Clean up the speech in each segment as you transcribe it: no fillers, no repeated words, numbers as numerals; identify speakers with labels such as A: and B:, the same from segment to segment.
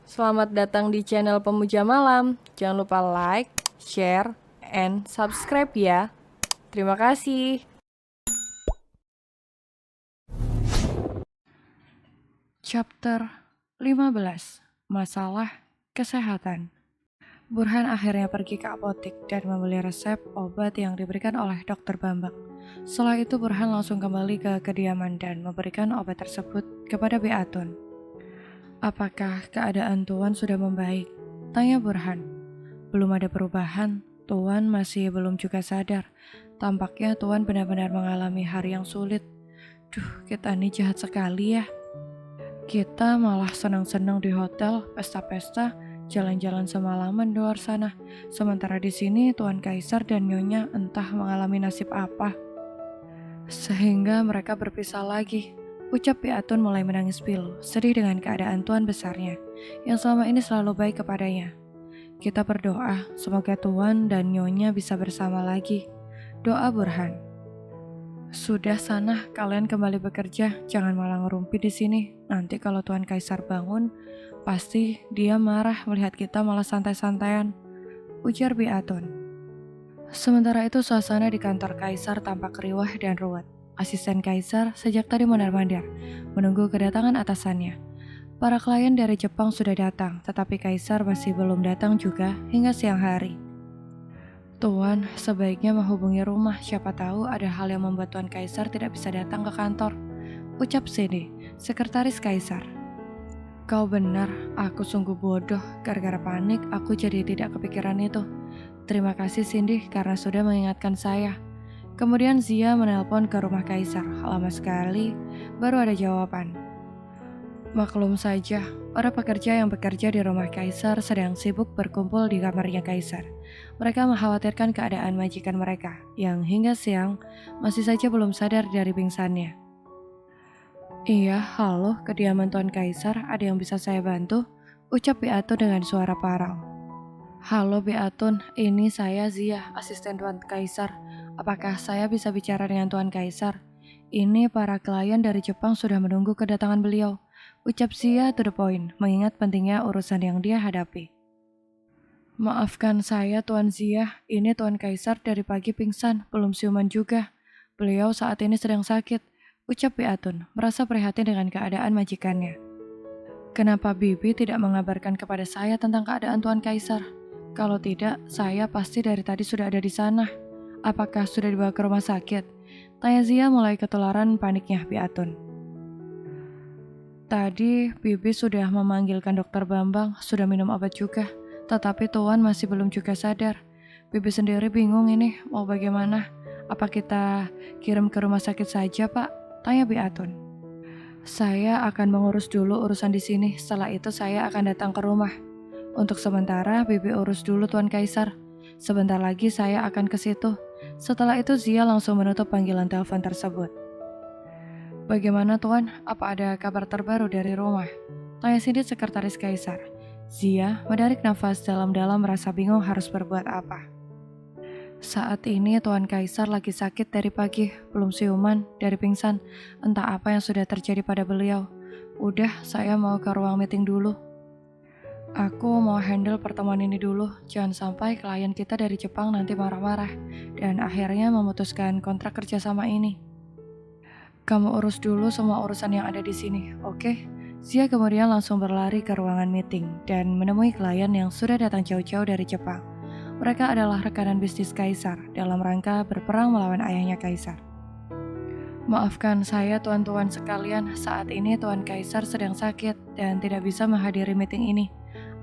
A: Selamat datang di channel Pemuja Malam. Jangan lupa like, share, and subscribe ya. Terima kasih.
B: Chapter 15. Masalah Kesehatan. Burhan akhirnya pergi ke apotik dan membeli resep obat yang diberikan oleh Dokter Bambang. Setelah itu Burhan langsung kembali ke kediaman dan memberikan obat tersebut kepada Beatun. "Apakah keadaan Tuan sudah membaik?" tanya Burhan. "Belum ada perubahan, Tuan masih belum juga sadar. Tampaknya Tuan benar-benar mengalami hari yang sulit. Duh, kita ini jahat sekali ya. Kita malah senang-senang di hotel, pesta-pesta, jalan-jalan semalaman di luar sana. Sementara di sini Tuan Kaisar dan Nyonya entah mengalami nasib apa. Sehingga mereka berpisah lagi." Ucap Beatun mulai menangis pilu, sedih dengan keadaan Tuan besarnya, yang selama ini selalu baik kepadanya. "Kita berdoa, semoga Tuan dan Nyonya bisa bersama lagi," doa Burhan. "Sudah sana, kalian kembali bekerja, jangan malah ngerumpi di sini. Nanti kalau Tuan Kaisar bangun, pasti dia marah melihat kita malah santai-santaian," ujar Beatun. Sementara itu suasana di kantor Kaisar tampak riuh dan ruwet. Asisten Kaisar sejak tadi mondar-mandir, menunggu kedatangan atasannya. Para klien dari Jepang sudah datang, tetapi Kaisar masih belum datang juga hingga siang hari. "Tuan, sebaiknya menghubungi rumah, siapa tahu ada hal yang membuat Tuan Kaisar tidak bisa datang ke kantor," ucap Cindy, sekretaris Kaisar. "Kau benar, aku sungguh bodoh. Gara-gara panik, aku jadi tidak kepikiran itu. Terima kasih Cindy karena sudah mengingatkan saya." Kemudian Zia menelpon ke rumah Kaisar. Lama sekali, baru ada jawaban. Maklum saja, para pekerja yang bekerja di rumah Kaisar sedang sibuk berkumpul di kamarnya Kaisar. Mereka mengkhawatirkan keadaan majikan mereka, yang hingga siang masih saja belum sadar dari pingsannya. "Iya, halo, kediaman Tuan Kaisar, ada yang bisa saya bantu?" ucap Beatun dengan suara parau. "Halo Beatun, ini saya Zia, asisten Tuan Kaisar. Apakah saya bisa bicara dengan Tuan Kaisar? Ini para klien dari Jepang sudah menunggu kedatangan beliau," ucap Zia to the point, mengingat pentingnya urusan yang dia hadapi. "Maafkan saya Tuan Zia, ini Tuan Kaisar dari pagi pingsan, belum siuman juga. Beliau saat ini sedang sakit," ucap Beatun, merasa prihatin dengan keadaan majikannya. "Kenapa Bibi tidak mengabarkan kepada saya tentang keadaan Tuan Kaisar? Kalau tidak, saya pasti dari tadi sudah ada di sana. Apakah sudah dibawa ke rumah sakit?" tanya Zia mulai ketularan paniknya Beatun. "Tadi Bibi sudah memanggilkan Dokter Bambang, sudah minum obat juga. Tetapi Tuan masih belum juga sadar. Bibi sendiri bingung ini mau bagaimana. Apa kita kirim ke rumah sakit saja, Pak?" tanya Beatun. "Saya akan mengurus dulu urusan di sini, setelah itu saya akan datang ke rumah. Untuk sementara, Bibi urus dulu Tuan Kaisar. Sebentar lagi saya akan ke situ." Setelah itu Zia langsung menutup panggilan telepon tersebut. "Bagaimana Tuan? Apa ada kabar terbaru dari rumah?" tanya Cindy sekretaris Kaisar. Zia menarik nafas dalam-dalam merasa bingung harus berbuat apa. "Saat ini Tuan Kaisar lagi sakit dari pagi, belum siuman, dari pingsan. Entah apa yang sudah terjadi pada beliau. Udah, saya mau ke ruang meeting dulu. Aku mau handle pertemuan ini dulu, jangan sampai klien kita dari Jepang nanti marah-marah dan akhirnya memutuskan kontrak kerjasama ini. Kamu urus dulu semua urusan yang ada di sini, oke?" Zia kemudian langsung berlari ke ruangan meeting dan menemui klien yang sudah datang jauh-jauh dari Jepang. Mereka adalah rekanan bisnis Kaisar dalam rangka berperang melawan ayahnya Kaisar. "Maafkan saya tuan-tuan sekalian, saat ini Tuan Kaisar sedang sakit dan tidak bisa menghadiri meeting ini.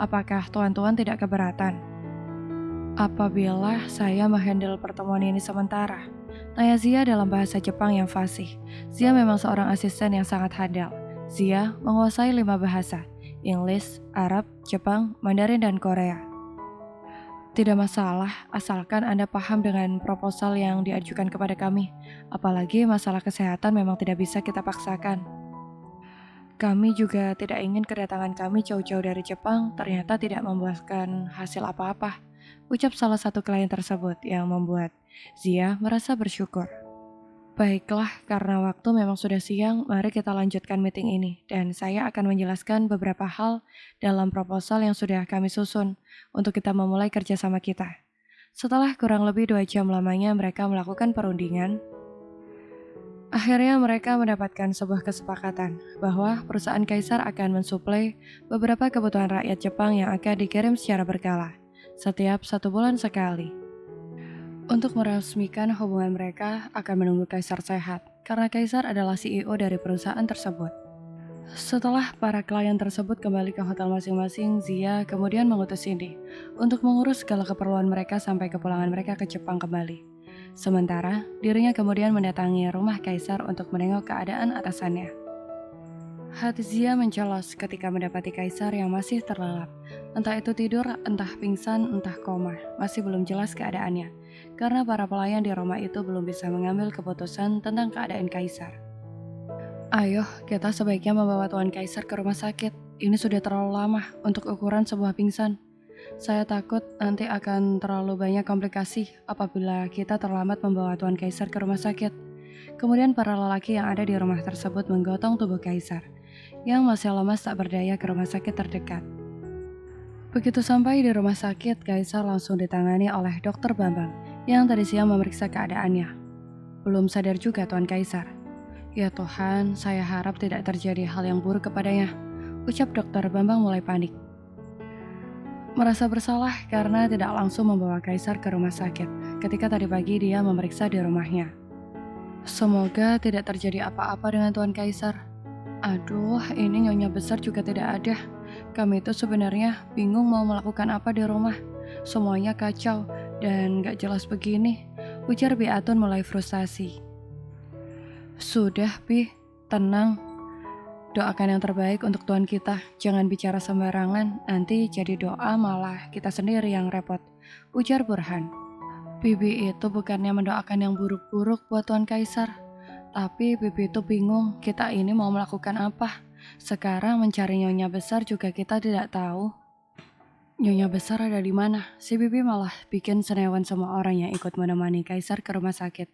B: Apakah tuan-tuan tidak keberatan apabila saya menghandle pertemuan ini sementara?" tanya Zia dalam bahasa Jepang yang fasih. Zia memang seorang asisten yang sangat handal. Zia menguasai 5 bahasa, Inggris, Arab, Jepang, Mandarin, dan Korea. "Tidak masalah, asalkan Anda paham dengan proposal yang diajukan kepada kami. Apalagi masalah kesehatan memang tidak bisa kita paksakan. Kami juga tidak ingin kedatangan kami jauh-jauh dari Jepang ternyata tidak membuahkan hasil apa-apa," ucap salah satu klien tersebut yang membuat Zia merasa bersyukur. Baiklah, karena waktu memang sudah siang, mari kita lanjutkan meeting ini. Dan saya akan menjelaskan beberapa hal dalam proposal yang sudah kami susun untuk kita memulai kerjasama kita. Setelah kurang lebih 2 jam lamanya mereka melakukan perundingan, akhirnya mereka mendapatkan sebuah kesepakatan bahwa perusahaan Kaisar akan mensuplai beberapa kebutuhan rakyat Jepang yang akan dikirim secara berkala, setiap 1 bulan sekali. Untuk meresmikan hubungan mereka akan menunggu Kaisar sehat, karena Kaisar adalah CEO dari perusahaan tersebut. Setelah para klien tersebut kembali ke hotel masing-masing, Zia kemudian mengutus Cindy untuk mengurus segala keperluan mereka sampai kepulangan mereka ke Jepang kembali. Sementara, dirinya kemudian mendatangi rumah Kaisar untuk menengok keadaan atasannya. Hati Zia mencelos ketika mendapati Kaisar yang masih terlelap. Entah itu tidur, entah pingsan, entah koma, masih belum jelas keadaannya. Karena para pelayan di rumah itu belum bisa mengambil keputusan tentang keadaan Kaisar. Ayo, kita sebaiknya membawa Tuan Kaisar ke rumah sakit. Ini sudah terlalu lama untuk ukuran sebuah pingsan. Saya takut nanti akan terlalu banyak komplikasi apabila kita terlambat membawa Tuan Kaisar ke rumah sakit. Kemudian para lelaki yang ada di rumah tersebut menggotong tubuh Kaisar, yang masih lemas tak berdaya ke rumah sakit terdekat. Begitu sampai di rumah sakit, Kaisar langsung ditangani oleh Dokter Bambang yang tadi siang memeriksa keadaannya. Belum sadar juga Tuan Kaisar. Ya Tuhan, saya harap tidak terjadi hal yang buruk kepadanya, ucap Dokter Bambang mulai panik. Merasa bersalah karena tidak langsung membawa Kaisar ke rumah sakit ketika tadi pagi dia memeriksa di rumahnya. Semoga tidak terjadi apa-apa dengan Tuan Kaisar. Aduh, ini nyonya besar juga tidak ada. Kami itu sebenarnya bingung mau melakukan apa di rumah. Semuanya kacau dan gak jelas begini, ujar Bi Atun mulai frustasi. Sudah, Bi, tenang. Doakan yang terbaik untuk Tuan kita. Jangan bicara sembarangan, nanti jadi doa malah kita sendiri yang repot, ujar Burhan. Bibi itu bukannya mendoakan yang buruk-buruk buat Tuan Kaisar. Tapi Bibi itu bingung kita ini mau melakukan apa. Sekarang mencari nyonya besar juga kita tidak tahu. Nyonya besar ada di mana? Si Bibi malah bikin senewan semua orang yang ikut menemani Kaisar ke rumah sakit.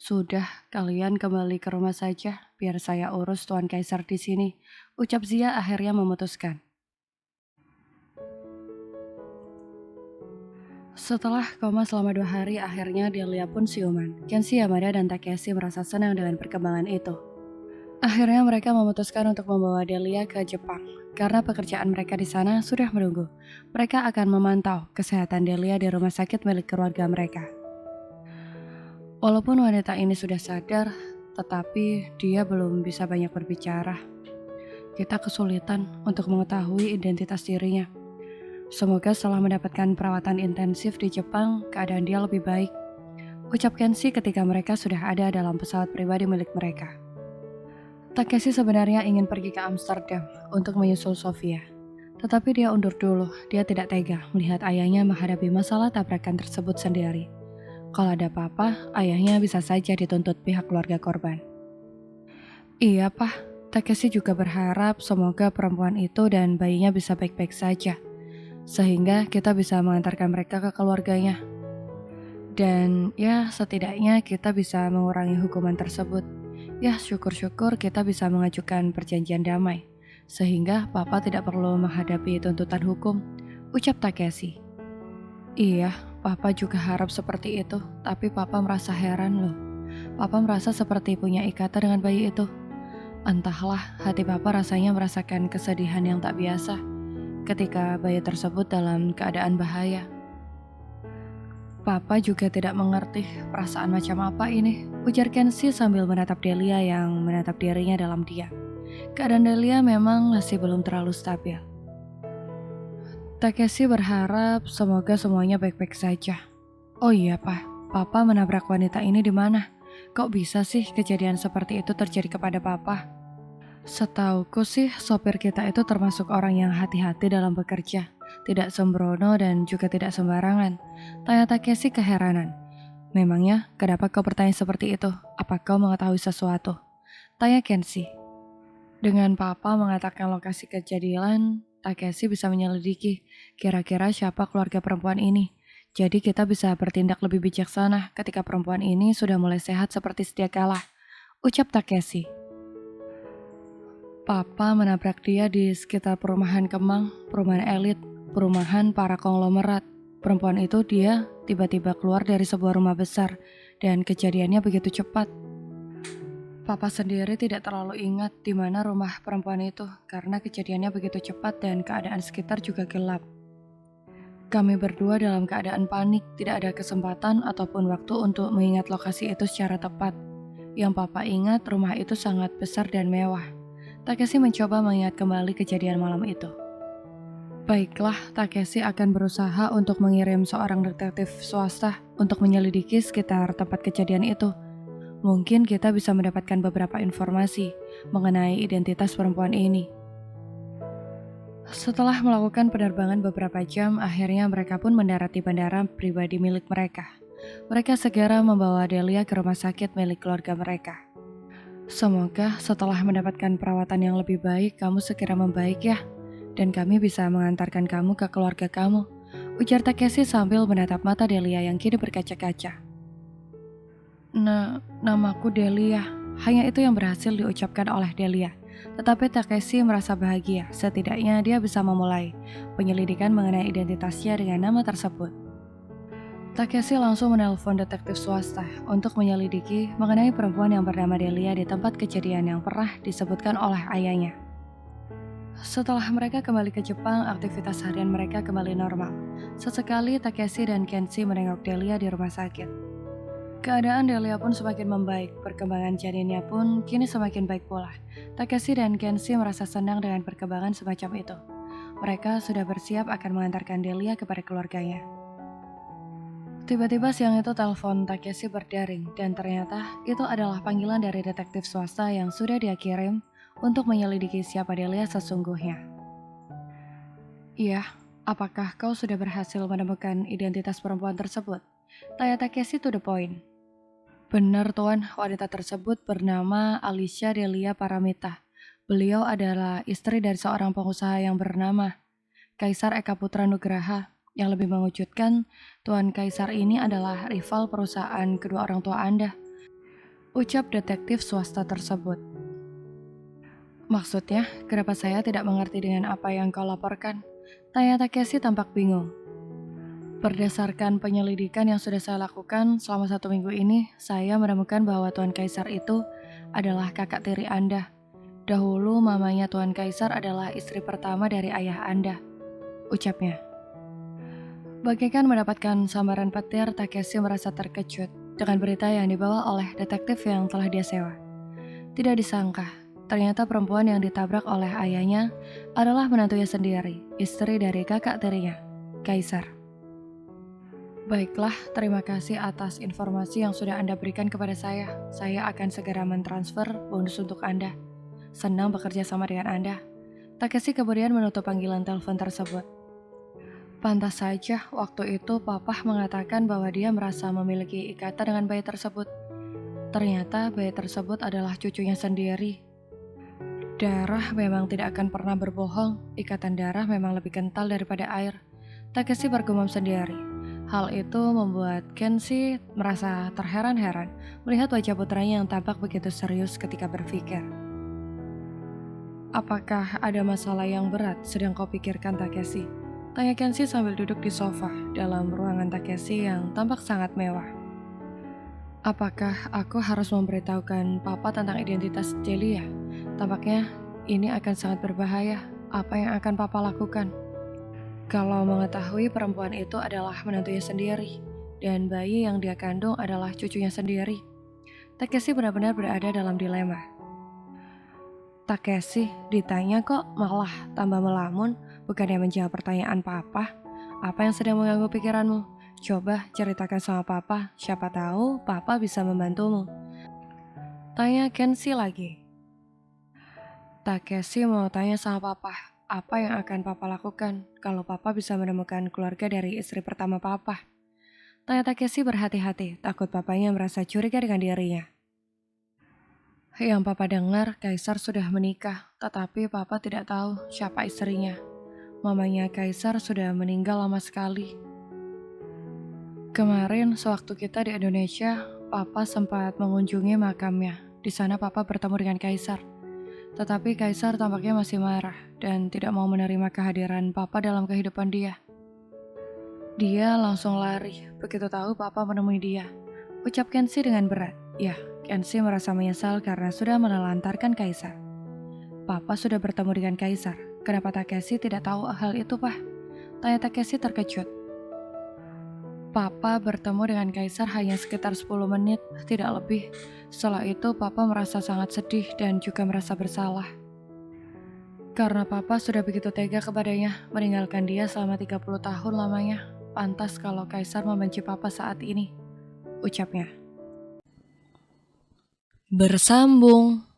B: Sudah, kalian kembali ke rumah saja, biar saya urus Tuan Kaisar di sini, ucap Zia akhirnya memutuskan. Setelah koma selama 2 hari, akhirnya Delia pun siuman. Kenshi, Yamada, dan Takeshi merasa senang dengan perkembangan itu. Akhirnya mereka memutuskan untuk membawa Delia ke Jepang, karena pekerjaan mereka di sana sudah menunggu. Mereka akan memantau kesehatan Delia di rumah sakit milik keluarga mereka. Walaupun wanita ini sudah sadar, tetapi dia belum bisa banyak berbicara. Kita kesulitan untuk mengetahui identitas dirinya. Semoga setelah mendapatkan perawatan intensif di Jepang, keadaan dia lebih baik, ucap Kenshi ketika mereka sudah ada dalam pesawat pribadi milik mereka. Takeshi sebenarnya ingin pergi ke Amsterdam untuk menyusul Sofia. Tetapi dia undur dulu, dia tidak tega melihat ayahnya menghadapi masalah tabrakan tersebut sendiri. Kalau ada apa-apa, ayahnya bisa saja dituntut pihak keluarga korban. Iya, Pak. Takeshi juga berharap semoga perempuan itu dan bayinya bisa baik-baik saja, sehingga kita bisa mengantarkan mereka ke keluarganya. Dan ya, setidaknya kita bisa mengurangi hukuman tersebut. Ya, syukur-syukur kita bisa mengajukan perjanjian damai, sehingga Papa tidak perlu menghadapi tuntutan hukum, ucap Takeshi. Iya, Papa juga harap seperti itu, tapi Papa merasa heran loh. Papa merasa seperti punya ikatan dengan bayi itu. Entahlah, hati Papa rasanya merasakan kesedihan yang tak biasa ketika bayi tersebut dalam keadaan bahaya. Papa juga tidak mengerti perasaan macam apa ini, ujar Kenshi sambil menatap Delia yang menatap dirinya dalam diam. Keadaan Delia memang masih belum terlalu stabil. Takeshi berharap semoga semuanya baik-baik saja. Oh iya, Pak. Papa menabrak wanita ini di mana? Kok bisa sih kejadian seperti itu terjadi kepada Papa? Setauku sih, sopir kita itu termasuk orang yang hati-hati dalam bekerja, tidak sembrono dan juga tidak sembarangan. Tanya Takeshi keheranan. Memangnya, kenapa kau bertanya seperti itu? Apa kau mengetahui sesuatu? Tanya Kenshi. Dengan Papa mengatakan lokasi kejadian, Takeshi bisa menyelidiki kira-kira siapa keluarga perempuan ini. Jadi kita bisa bertindak lebih bijaksana ketika perempuan ini sudah mulai sehat seperti sedia kala, ucap Takeshi. Papa menabrak dia di sekitar perumahan Kemang, perumahan elit, perumahan para konglomerat. Perempuan itu dia tiba-tiba keluar dari sebuah rumah besar dan kejadiannya begitu cepat. Papa sendiri tidak terlalu ingat di mana rumah perempuan itu karena kejadiannya begitu cepat dan keadaan sekitar juga gelap. Kami berdua dalam keadaan panik, tidak ada kesempatan ataupun waktu untuk mengingat lokasi itu secara tepat. Yang Papa ingat, rumah itu sangat besar dan mewah. Takeshi mencoba mengingat kembali kejadian malam itu. Baiklah, Takeshi akan berusaha untuk mengirim seorang detektif swasta untuk menyelidiki sekitar tempat kejadian itu. Mungkin kita bisa mendapatkan beberapa informasi mengenai identitas perempuan ini. Setelah melakukan penerbangan beberapa jam, akhirnya mereka pun mendarat di bandara pribadi milik mereka. Mereka segera membawa Delia ke rumah sakit milik keluarga mereka. Semoga setelah mendapatkan perawatan yang lebih baik, kamu segera membaik ya. Dan kami bisa mengantarkan kamu ke keluarga kamu, ujar Takeshi sambil menatap mata Delia yang kini berkaca-kaca. Namaku Delia, hanya itu yang berhasil diucapkan oleh Delia. Tetapi Takeshi merasa bahagia, setidaknya dia bisa memulai penyelidikan mengenai identitasnya dengan nama tersebut. Takeshi langsung menelpon detektif swasta untuk menyelidiki mengenai perempuan yang bernama Delia di tempat kejadian yang pernah disebutkan oleh ayahnya. Setelah mereka kembali ke Jepang, aktivitas harian mereka kembali normal. Sesekali Takeshi dan Kenshi menengok Delia di rumah sakit. Keadaan Delia pun semakin membaik, perkembangan janinnya pun kini semakin baik pula. Takeshi dan Kenshi merasa senang dengan perkembangan semacam itu. Mereka sudah bersiap akan mengantarkan Delia kepada keluarganya. Tiba-tiba siang itu telepon Takeshi berdering dan ternyata itu adalah panggilan dari detektif swasta yang sudah dia kirim untuk menyelidiki siapa Delia sesungguhnya. Iya, apakah kau sudah berhasil menemukan identitas perempuan tersebut? Tanya Takeshi to the point. Benar Tuan, wanita tersebut bernama Alicia Delia Paramita. Beliau adalah istri dari seorang pengusaha yang bernama Kaisar Eka Putra Nugraha. Yang lebih mengejutkan, Tuan Kaisar ini adalah rival perusahaan kedua orang tua Anda, ucap detektif swasta tersebut. Maksudnya, kenapa saya tidak mengerti dengan apa yang kau laporkan? Tanya Takeshi tampak bingung. Berdasarkan penyelidikan yang sudah saya lakukan selama 1 minggu ini, saya menemukan bahwa Tuan Kaisar itu adalah kakak tiri Anda. Dahulu mamanya Tuan Kaisar adalah istri pertama dari ayah Anda, ucapnya. Bagaikan mendapatkan sambaran petir, Takeshi merasa terkejut dengan berita yang dibawa oleh detektif yang telah dia sewa. Tidak disangka, ternyata perempuan yang ditabrak oleh ayahnya adalah menantunya sendiri, istri dari kakak tirinya, Kaisar. Baiklah, terima kasih atas informasi yang sudah Anda berikan kepada saya. Saya akan segera mentransfer bonus untuk Anda. Senang bekerja sama dengan Anda. Takeshi kemudian menutup panggilan telepon tersebut. Pantas saja, waktu itu Papa mengatakan bahwa dia merasa memiliki ikatan dengan bayi tersebut. Ternyata bayi tersebut adalah cucunya sendiri. Darah memang tidak akan pernah berbohong, ikatan darah memang lebih kental daripada air. Takeshi bergumam sendiri. Hal itu membuat Kenshi merasa terheran-heran melihat wajah putranya yang tampak begitu serius ketika berpikir. Apakah ada masalah yang berat sedang kau pikirkan, Takeshi? Tanya Kenshi sambil duduk di sofa dalam ruangan Takeshi yang tampak sangat mewah. Apakah aku harus memberitahukan Papa tentang identitas Delia? Tampaknya ini akan sangat berbahaya. Apa yang akan Papa lakukan? Kalau mengetahui perempuan itu adalah menantunya sendiri, dan bayi yang dia kandung adalah cucunya sendiri, Takeshi benar-benar berada dalam dilema. Takeshi ditanya kok malah tambah melamun, bukannya menjawab pertanyaan Papa. Apa yang sedang mengganggu pikiranmu? Coba ceritakan sama Papa, siapa tahu Papa bisa membantumu. Tanya Kenshi lagi. Takeshi mau tanya sama Papa. Apa yang akan Papa lakukan kalau Papa bisa menemukan keluarga dari istri pertama Papa? Tanya Takeshi berhati-hati, takut papanya merasa curiga dengan dirinya. Yang Papa dengar, Kaisar sudah menikah, tetapi Papa tidak tahu siapa istrinya. Mamanya Kaisar sudah meninggal lama sekali. Kemarin sewaktu kita di Indonesia, Papa sempat mengunjungi makamnya. Di sana Papa bertemu dengan Kaisar. Tetapi Kaisar tampaknya masih marah dan tidak mau menerima kehadiran Papa dalam kehidupan dia. Dia langsung lari, begitu tahu Papa menemui dia. Ucap Kenshi dengan berat. Ya, Kenshi merasa menyesal karena sudah menelantarkan Kaisar. Papa sudah bertemu dengan Kaisar. Kenapa Takeshi tidak tahu hal itu, Pak? Tanya Takeshi terkejut. Papa bertemu dengan Kaisar hanya sekitar 10 menit, tidak lebih. Setelah itu, Papa merasa sangat sedih dan juga merasa bersalah. Karena Papa sudah begitu tega kepadanya, meninggalkan dia selama 30 tahun lamanya. Pantas kalau Kaisar membenci Papa saat ini, ucapnya.
A: Bersambung.